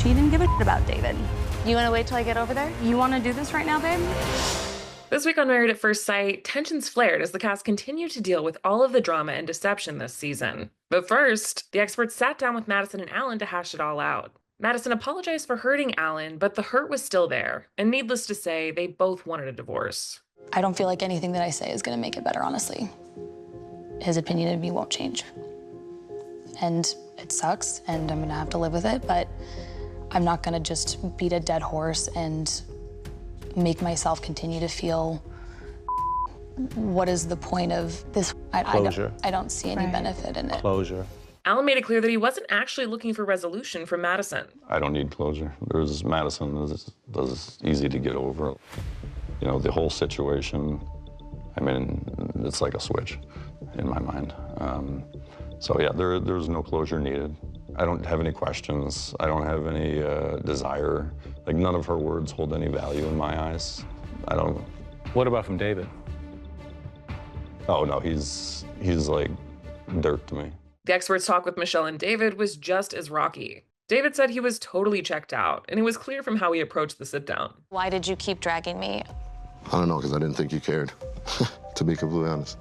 she didn't give a shit about David. You want to wait till I get over there? You want to do this right now, babe? This week on Married at First Sight, tensions flared as the cast continued to deal with all of the drama and deception this season. But first, the experts sat down with Madison and Allan to hash it all out. Madison apologized for hurting Allan, but the hurt was still there, and needless to say, they both wanted a divorce. I don't feel like anything that I say is going to make it better, honestly. His opinion of me won't change. And it sucks, and I'm going to have to live with it, but I'm not going to just beat a dead horse and make myself continue to feel, what is the point of this? Closure. I don't see any benefit in it. Closure. Allan made it clear that he wasn't actually looking for resolution from Madison. I don't need closure. Madison is easy to get over. You know, the whole situation, I mean, it's like a switch in my mind. So yeah, there's no closure needed. I don't have any questions. I don't have any desire. Like, none of her words hold any value in my eyes. I don't. What about from David? Oh no, he's like dirt to me. The experts' talk with Michelle and David was just as rocky. David said he was totally checked out, and it was clear from how he approached the sit-down. Why did you keep dragging me? I don't know, because I didn't think you cared, to be completely honest.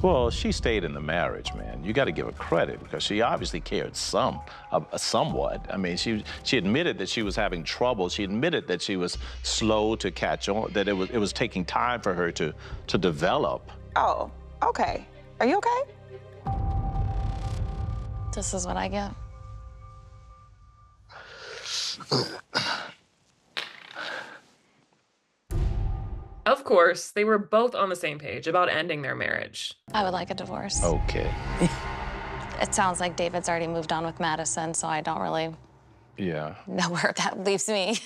Well, she stayed in the marriage, man. You got to give her credit because she obviously cared somewhat. I mean, she admitted that she was having trouble. She admitted that she was slow to catch on, that it was taking time for her to develop. Oh, okay. Are you okay? This is what I get. Of course, they were both on the same page about ending their marriage. I would like a divorce. Okay. It sounds like David's already moved on with Madison, so I don't really know where that leaves me.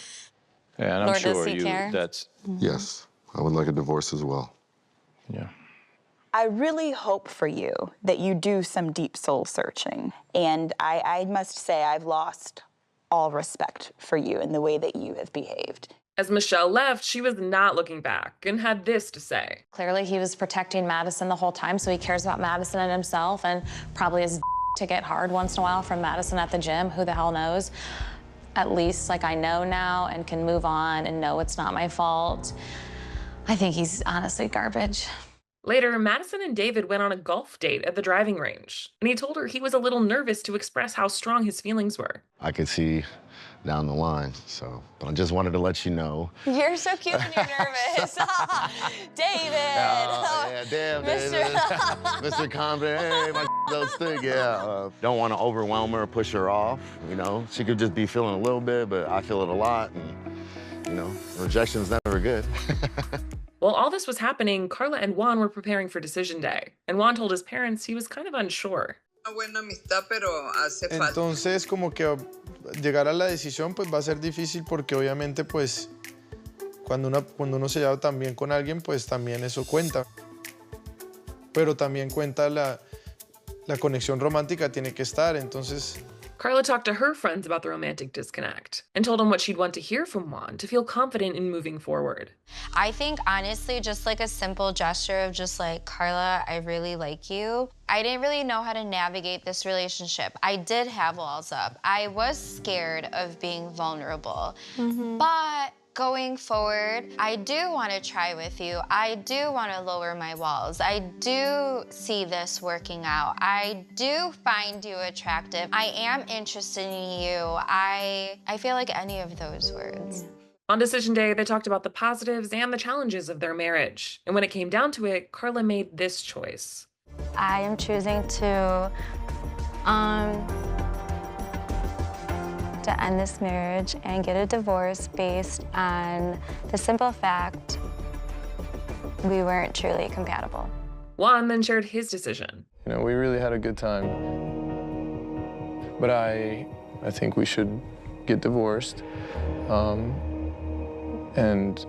Yeah, and Nor I'm does sure he care. Yes, I would like a divorce as well. Yeah. I really hope for you that you do some deep soul searching. And I must say I've lost all respect for you in the way that you have behaved. As Michelle left, she was not looking back and had this to say. Clearly, he was protecting Madison the whole time, so he cares about Madison and himself, and probably is to get hard once in a while from Madison at the gym. Who the hell knows? At least, like, I know now and can move on and know it's not my fault. I think he's honestly garbage. Later, Madison and David went on a golf date at the driving range, and he told her he was a little nervous to express how strong his feelings were. I could see down the line, but I just wanted to let you know. You're so cute when you're nervous. David! Yeah, damn, David. Mr. Confident, hey, my those things, yeah. Don't want to overwhelm her or push her off, you know. She could just be feeling a little bit, but I feel it a lot, and, you know, rejection's never good. While all this was happening, Carla and Juan were preparing for decision day, and Juan told his parents he was kind of unsure. Entonces, como que llegar a la decisión pues va a ser difícil porque obviamente pues cuando uno se lleva tan bien con alguien pues también eso cuenta. Pero también cuenta la conexión romántica tiene que estar, entonces. Carla talked to her friends about the romantic disconnect and told them what she'd want to hear from Juan to feel confident in moving forward. I think, honestly, just like a simple gesture of just like, Carla, I really like you. I didn't really know how to navigate this relationship. I did have walls up. I was scared of being vulnerable. But going forward, I do want to try with you. I do want to lower my walls. I do see this working out. I do find you attractive. I am interested in you. I feel like any of those words. On decision day, they talked about the positives and the challenges of their marriage. And when it came down to it, Carla made this choice. I am choosing to end this marriage and get a divorce based on the simple fact we weren't truly compatible. Juan then shared his decision. You know, we really had a good time. But I think we should get divorced. And,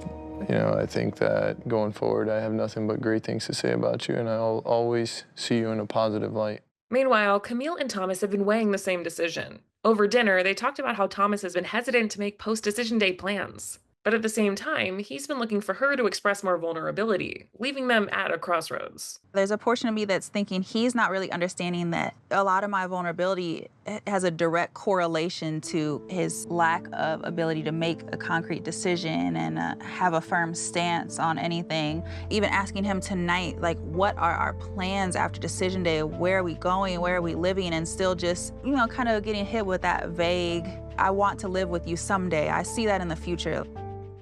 you know, I think that going forward, I have nothing but great things to say about you, and I'll always see you in a positive light. Meanwhile, Camille and Thomas have been weighing the same decision. Over dinner, they talked about how Thomas has been hesitant to make post-decision day plans. But at the same time, he's been looking for her to express more vulnerability, leaving them at a crossroads. There's a portion of me that's thinking he's not really understanding that a lot of my vulnerability has a direct correlation to his lack of ability to make a concrete decision and have a firm stance on anything. Even asking him tonight, like, what are our plans after decision day? Where are we going? Where are we living? And still just, you know, kind of getting hit with that vague, I want to live with you someday. I see that in the future.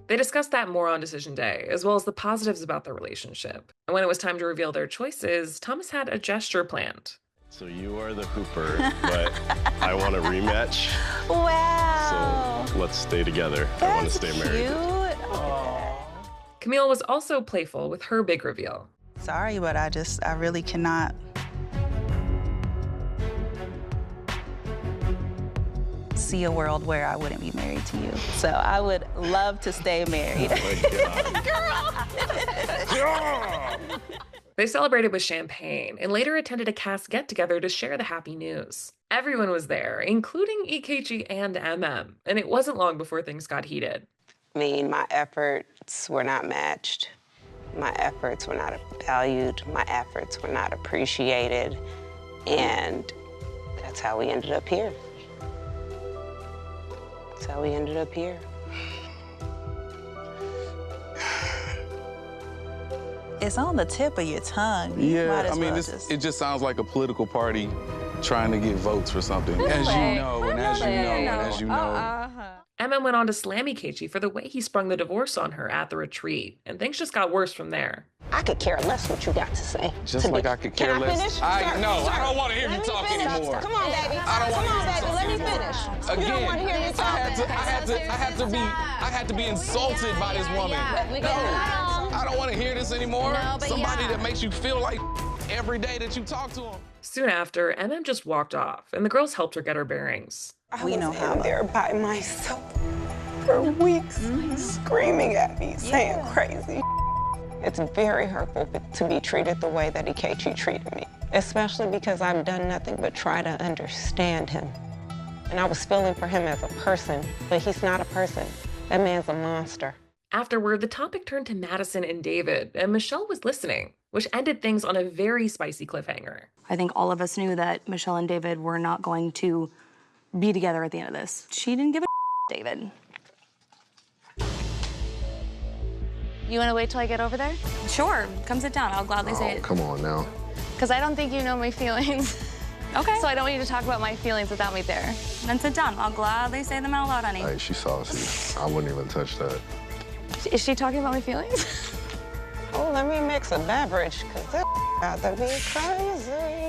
They discussed that more on decision day, as well as the positives about their relationship. And when it was time to reveal their choices, Thomas had a gesture planned. So you are the Hooper, but I want a rematch. Wow. So let's stay together. I want to stay married. Camille was also playful with her big reveal. Sorry, but I really cannot see a world where I wouldn't be married to you. So I would love to stay married. Oh my God. They celebrated with champagne and later attended a cast get-together to share the happy news. Everyone was there, including Ikechi and Emem, and it wasn't long before things got heated. I mean, my efforts were not matched. My efforts were not valued. My efforts were not appreciated. And that's how we ended up here. That's how we ended up here. It's on the tip of your tongue. Yeah, I mean, it just sounds like a political party trying to get votes for something. As you know, and as you know, and as you know. Emem went on to slam Ikechi for the way he sprung the divorce on her at the retreat, and things just got worse from there. I could care less what you got to say. Just like I could care less. I don't want to hear you talk anymore. Come on, baby. I don't want to hear you talk Let me anymore. finish. Again, You don't want to hear me talk. I had to be insulted by this woman. No, I don't want to hear this anymore. Somebody that makes you feel like every day that you talk to him. Soon after, Emem just walked off, and the girls helped her get her bearings. We know how there by myself for weeks, screaming at me, saying crazy. It's very hurtful to be treated the way that Ikechi treated me, especially because I've done nothing but try to understand him. And I was feeling for him as a person, but he's not a person. That man's a monster. Afterward, the topic turned to Madison and David, and Michelle was listening, which ended things on a very spicy cliffhanger. I think all of us knew that Michelle and David were not going to be together at the end of this. She didn't give a David. You want to wait till I get over there? Sure, come sit down. I'll gladly say it. Come on now. Because I don't think you know my feelings. Okay. So I don't want you to talk about my feelings without me there. Then sit down. I'll gladly say them out loud, honey. Hey, she's saucy. I wouldn't even touch that. Is she talking about my feelings? Oh, let me mix a beverage, because that got to be crazy.